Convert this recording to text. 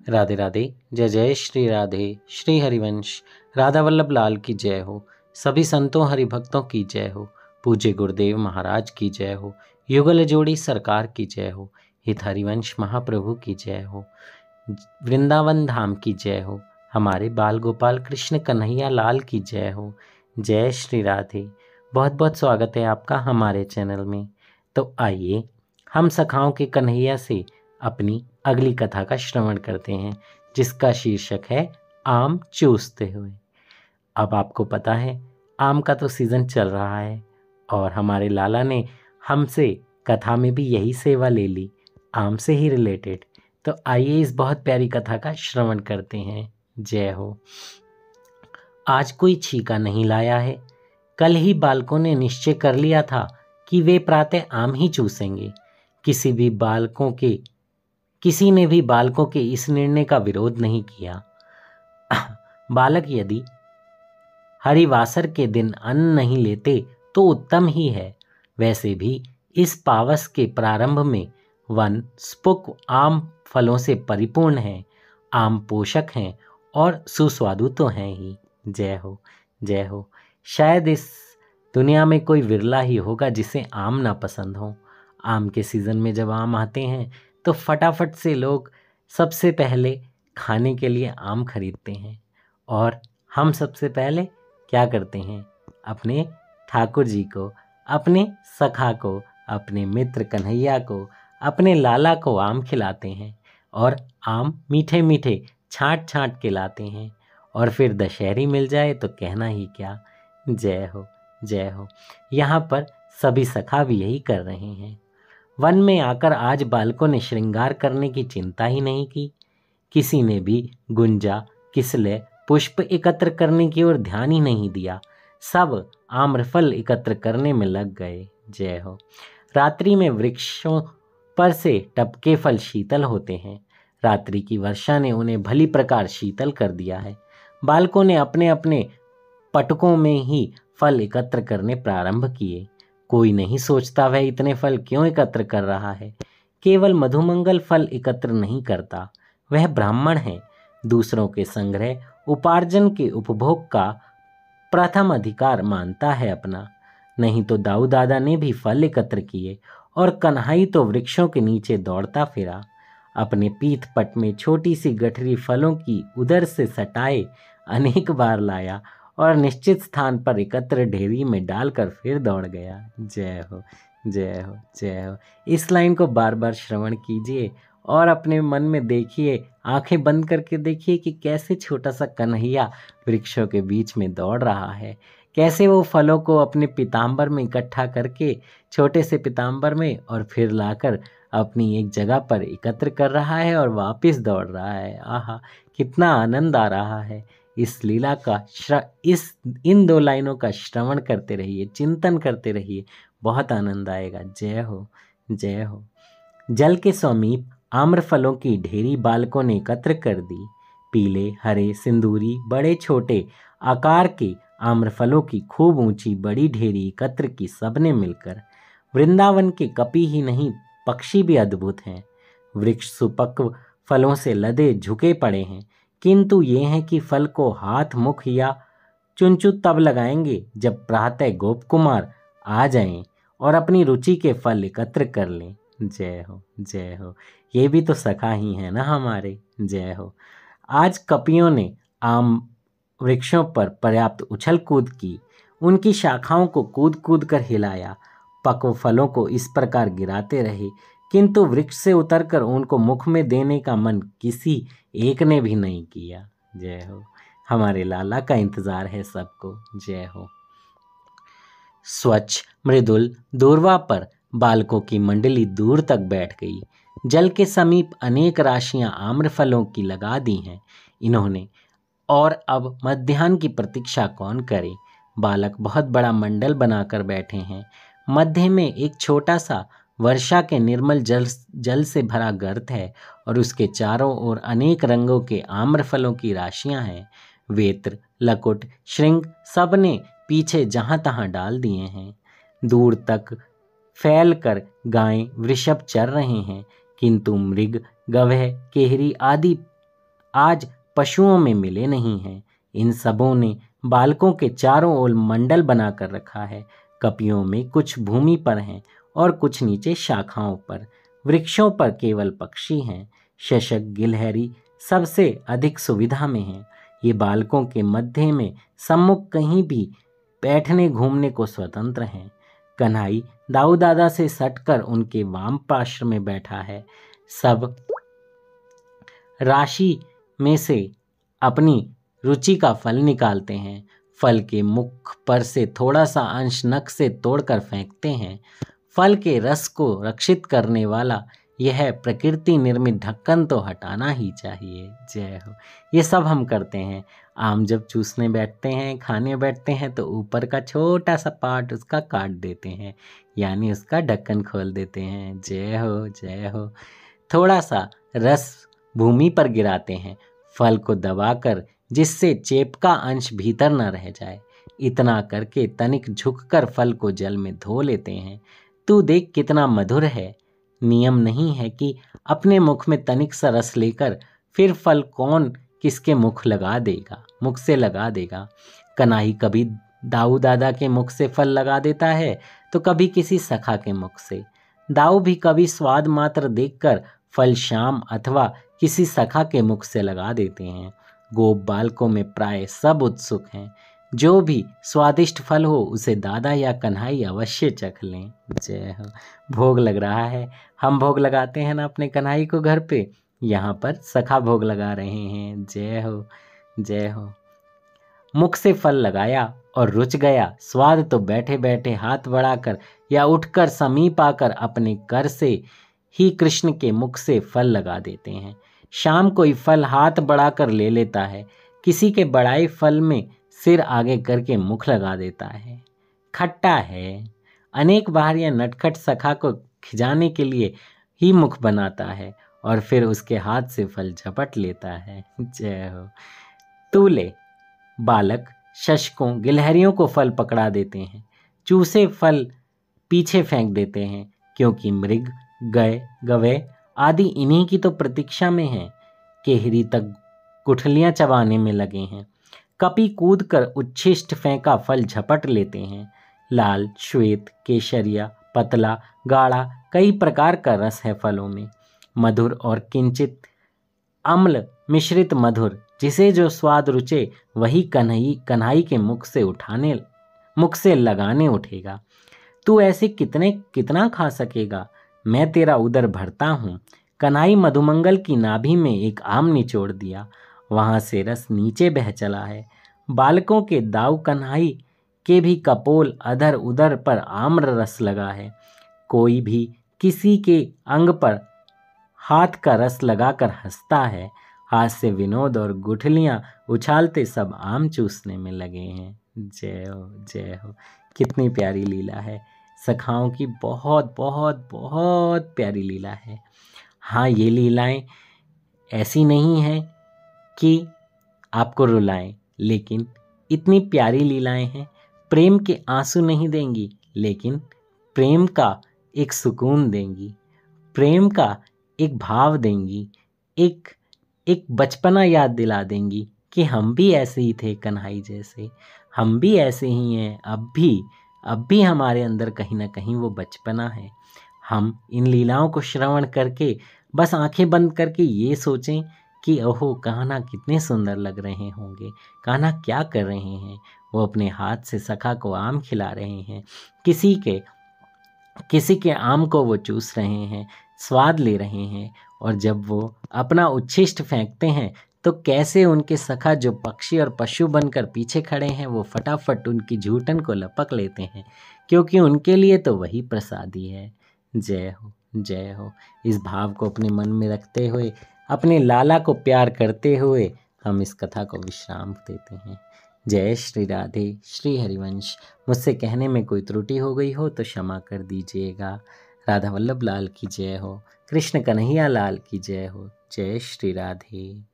राधे राधे। जय जय श्री राधे। श्री हरिवंश राधा वल्लभ लाल की जय हो। सभी संतों हरिभक्तों की जय हो। पूज्य गुरुदेव महाराज की जय हो। युगल जोड़ी सरकार की जय हो। हित हरिवंश महाप्रभु की जय हो। वृंदावन धाम की जय हो। हमारे बाल गोपाल कृष्ण कन्हैया लाल की जय हो। जय श्री राधे। बहुत बहुत स्वागत है आपका हमारे चैनल में। तो आइए हम सखाओं के कन्हैया से अपनी अगली कथा का श्रवण करते हैं, जिसका शीर्षक है आम चूसते हुए। अब आपको पता है आम का तो सीज़न चल रहा है और हमारे लाला ने हमसे कथा में भी यही सेवा ले ली, आम से ही रिलेटेड। तो आइए इस बहुत प्यारी कथा का श्रवण करते हैं। जय हो। आज कोई छीका नहीं लाया है। कल ही बालकों ने निश्चय कर लिया था कि वे प्रातः आम ही चूसेंगे। किसी ने भी बालकों के इस निर्णय का विरोध नहीं किया। बालक यदि हरिवासर के दिन अन्न नहीं लेते तो उत्तम ही है। वैसे भी इस पावस के प्रारंभ में वन स्पुक आम फलों से परिपूर्ण है। आम पोषक हैं और सुस्वादु तो हैं ही। जय हो, जय हो। शायद इस दुनिया में कोई विरला ही होगा जिसे आम ना पसंद हो। आम के सीज़न में जब आम आते हैं तो फटाफट से लोग सबसे पहले खाने के लिए आम खरीदते हैं। और हम सबसे पहले क्या करते हैं? अपने ठाकुर जी को, अपने सखा को, अपने मित्र कन्हैया को, अपने लाला को आम खिलाते हैं। और आम मीठे मीठे छाँट छाँट के लाते हैं। और फिर दशहरी मिल जाए तो कहना ही क्या। जय हो, जय हो। यहाँ पर सभी सखा भी यही कर रहे हैं। वन में आकर आज बालकों ने श्रृंगार करने की चिंता ही नहीं की। किसी ने भी गुंजा, किसले, पुष्प एकत्र करने की ओर ध्यान ही नहीं दिया। सब आम्रफल एकत्र करने में लग गए। जय हो। रात्रि में वृक्षों पर से टपके फल शीतल होते हैं। रात्रि की वर्षा ने उन्हें भली प्रकार शीतल कर दिया है। बालकों ने अपने अपने पटकों में ही फल एकत्र करने प्रारंभ किए। कोई नहीं सोचता वह इतने फल क्यों एकत्र कर रहा है। केवल मधुमंगल फल एकत्र नहीं करता, वह ब्राह्मण है। दूसरों के संग्रह उपार्जन के उपभोग का प्रथम अधिकार मानता है अपना। नहीं तो दाऊ दादा ने भी फल एकत्र किए और कन्हाई तो वृक्षों के नीचे दौड़ता फिरा। अपने पीठ पट में छोटी सी गठरी फलों की उधर से सटाए अनेक बार लाया और निश्चित स्थान पर एकत्र ढेरी में डालकर फिर दौड़ गया। जय हो, जय हो, जय हो। इस लाइन को बार बार श्रवण कीजिए और अपने मन में देखिए, आंखें बंद करके देखिए कि कैसे छोटा सा कन्हैया वृक्षों के बीच में दौड़ रहा है। कैसे वो फलों को अपने पीताम्बर में इकट्ठा करके, छोटे से पीताम्बर में, और फिर लाकर अपनी एक जगह पर एकत्र कर रहा है और वापस दौड़ रहा है। आहा, कितना आनंद आ रहा है। इस लीला का इन दो लाइनों का श्रवण करते रहिए, चिंतन करते रहिए, बहुत आनंद आएगा। जय हो, जय हो। जल के समीप आम्रफलों की ढेरी बालकों ने एकत्र कर दी। पीले, हरे, सिंदूरी, बड़े छोटे आकार के आम्रफलों की खूब ऊंची बड़ी ढेरी एकत्र की सबने मिलकर। वृंदावन के कपि ही नहीं, पक्षी भी अद्भुत हैं। वृक्ष सुपक्व फलों से लदे झुके पड़े हैं, किंतु ये हैं कि फल को हाथ, मुख या चुंचु तब लगाएंगे जब प्रातः गोप कुमार आ जाएं और अपनी रुचि के फल एकत्र कर लें। जय हो, जय हो। ये भी तो सखा ही है ना हमारे। जय हो। आज कपियों ने आम वृक्षों पर पर्याप्त उछल कूद की, उनकी शाखाओं को कूद कूद कर हिलाया, पक्व फलों को इस प्रकार गिराते रहे, किंतु वृक्ष से उतरकर उनको मुख में देने का मन किसी एक ने भी नहीं किया। जय हो। हमारे लाला का इंतजार है सबको। जय हो। स्वच्छ मृदुल दूरवा पर बालकों की मंडली दूर तक बैठ गई। जल के समीप अनेक राशियां आम्रफलों की लगा दी हैं इन्होंने, और अब मध्याह्न की प्रतीक्षा कौन करे। बालक बहुत बड़ा मंडल बनाकर बैठे हैं। मध्य में एक छोटा सा वर्षा के निर्मल जल से भरा गर्त है और उसके चारों ओर अनेक रंगों के आम्रफलों की राशियां हैं। वेत्र, लकुट, श्रृंग सब ने पीछे जहां तहां डाल दिए हैं। दूर तक फैल कर गायें, वृषभ चर रहे हैं, किंतु मृग, गवह, केहरी आदि आज पशुओं में मिले नहीं हैं। इन सबों ने बालकों के चारों ओर मंडल बनाकर रखा है। कपियों में कुछ भूमि पर हैं और कुछ नीचे शाखाओं पर। वृक्षों पर केवल पक्षी हैं। शशक गिलहरी सबसे अधिक सुविधा में हैं। ये बालकों के मध्य में सम्मुख कहीं भी बैठने घूमने को स्वतंत्र हैं। कन्हई दाऊ दादा से सटकर उनके वाम पार्श्व में बैठा है। सब राशि में से अपनी रुचि का फल निकालते हैं। फल के मुख पर से थोड़ा सा अंश नख से तोड़कर फेंकते हैं। फल के रस को रक्षित करने वाला यह प्रकृति निर्मित ढक्कन तो हटाना ही चाहिए। जय हो। ये सब हम करते हैं। आम जब चूसने बैठते हैं, खाने बैठते हैं, तो ऊपर का छोटा सा पार्ट उसका काट देते हैं, यानी उसका ढक्कन खोल देते हैं। जय हो जय हो। थोड़ा सा रस भूमि पर गिराते हैं, फल को दबाकर, जिससे चेप का अंश भीतर न रह जाए। इतना करके तनिक झुककर फल को जल में धो लेते हैं। तू देख कितना मधुर है। नियम नहीं है कि अपने मुख में तनिक सा रस लेकर फिर फल कौन किसके मुख से लगा देगा। कन्हई कभी दाऊ दादा के मुख से फल लगा देता है तो कभी किसी सखा के मुख से। दाऊ भी कभी स्वाद मात्र देखकर फल श्याम अथवा किसी सखा के मुख से लगा देते हैं। गोप बालकों में प्राय सब उत्सुक हैं। जो भी स्वादिष्ट फल हो उसे दादा या कन्हई अवश्य चख लें। जय हो। भोग लग रहा है। हम भोग लगाते हैं ना अपने कन्हई को घर पे, यहाँ पर सखा भोग लगा रहे हैं। जय हो जय हो। मुख से फल लगाया और रुच गया स्वाद तो बैठे बैठे हाथ बढ़ाकर या उठकर समीप आकर अपने कर से ही कृष्ण के मुख से फल लगा देते हैं। शाम कोई फल हाथ बढ़ाकर ले लेता है, किसी के बढ़ाए फल में सिर आगे करके मुख लगा देता है। खट्टा है। अनेक बार यह नटखट सखा को खिजाने के लिए ही मुख बनाता है और फिर उसके हाथ से फल झपट लेता है। जय हो। तूले बालक शशकों गिलहरियों को फल पकड़ा देते हैं, चूसे फल पीछे फेंक देते हैं, क्योंकि मृग गवे आदि इन्हीं की तो प्रतीक्षा में हैं। केहरी तक गुठलियां चबाने में लगे हैं। कपी कूद कर उच्छिष्ट फेंका फल झपट लेते हैं। लाल श्वेत केशरिया पतला गाढ़ा कई प्रकार का रस है फलों में। मधुर और किंचित अम्ल मिश्रित मधुर, जिसे जो स्वाद रुचे वही कन्हई के मुख से लगाने उठेगा। तू ऐसे कितना खा सकेगा, मैं तेरा उदर भरता हूँ। कन्हई मधुमंगल की नाभि में एक आम निचोड़ दिया, वहां से रस नीचे बह चला है। बालकों के दाऊ कन्हई के भी कपोल अधर उदर पर आम्र रस लगा है। कोई भी किसी के अंग पर हाथ का रस लगाकर हंसता है। हाथ से विनोद और गुठलियां उछालते सब आम चूसने में लगे हैं। जय हो जय हो। कितनी प्यारी लीला है। सखाओं की बहुत बहुत बहुत प्यारी लीला है। हाँ, ये लीलाएं ऐसी नहीं हैं कि आपको रुलाएं, लेकिन इतनी प्यारी लीलाएं हैं। प्रेम के आंसू नहीं देंगी, लेकिन प्रेम का एक सुकून देंगी, प्रेम का एक भाव देंगी, एक बचपना याद दिला देंगी कि हम भी ऐसे ही थे कन्हई जैसे, हम भी ऐसे ही हैं अब भी हमारे अंदर कहीं ना कहीं वो बचपना है। हम इन लीलाओं को श्रवण करके बस आंखें बंद करके ये सोचें कि ओहो कान्हा कितने सुंदर लग रहे होंगे, कान्हा क्या कर रहे हैं। वो अपने हाथ से सखा को आम खिला रहे हैं, किसी के आम को वो चूस रहे हैं, स्वाद ले रहे हैं, और जब वो अपना उच्छिष्ट फेंकते हैं तो कैसे उनके सखा जो पक्षी और पशु बनकर पीछे खड़े हैं वो फटाफट उनकी झूठन को लपक लेते हैं, क्योंकि उनके लिए तो वही प्रसादी है। जय हो जय हो। इस भाव को अपने मन में रखते हुए, अपने लाला को प्यार करते हुए हम इस कथा को विश्राम देते हैं। जय श्री राधे श्री हरिवंश। मुझसे कहने में कोई त्रुटि हो गई हो तो क्षमा कर दीजिएगा। राधा वल्लभ लाल की जय हो। कृष्ण कन्हैया लाल की जय हो। जय श्री राधे।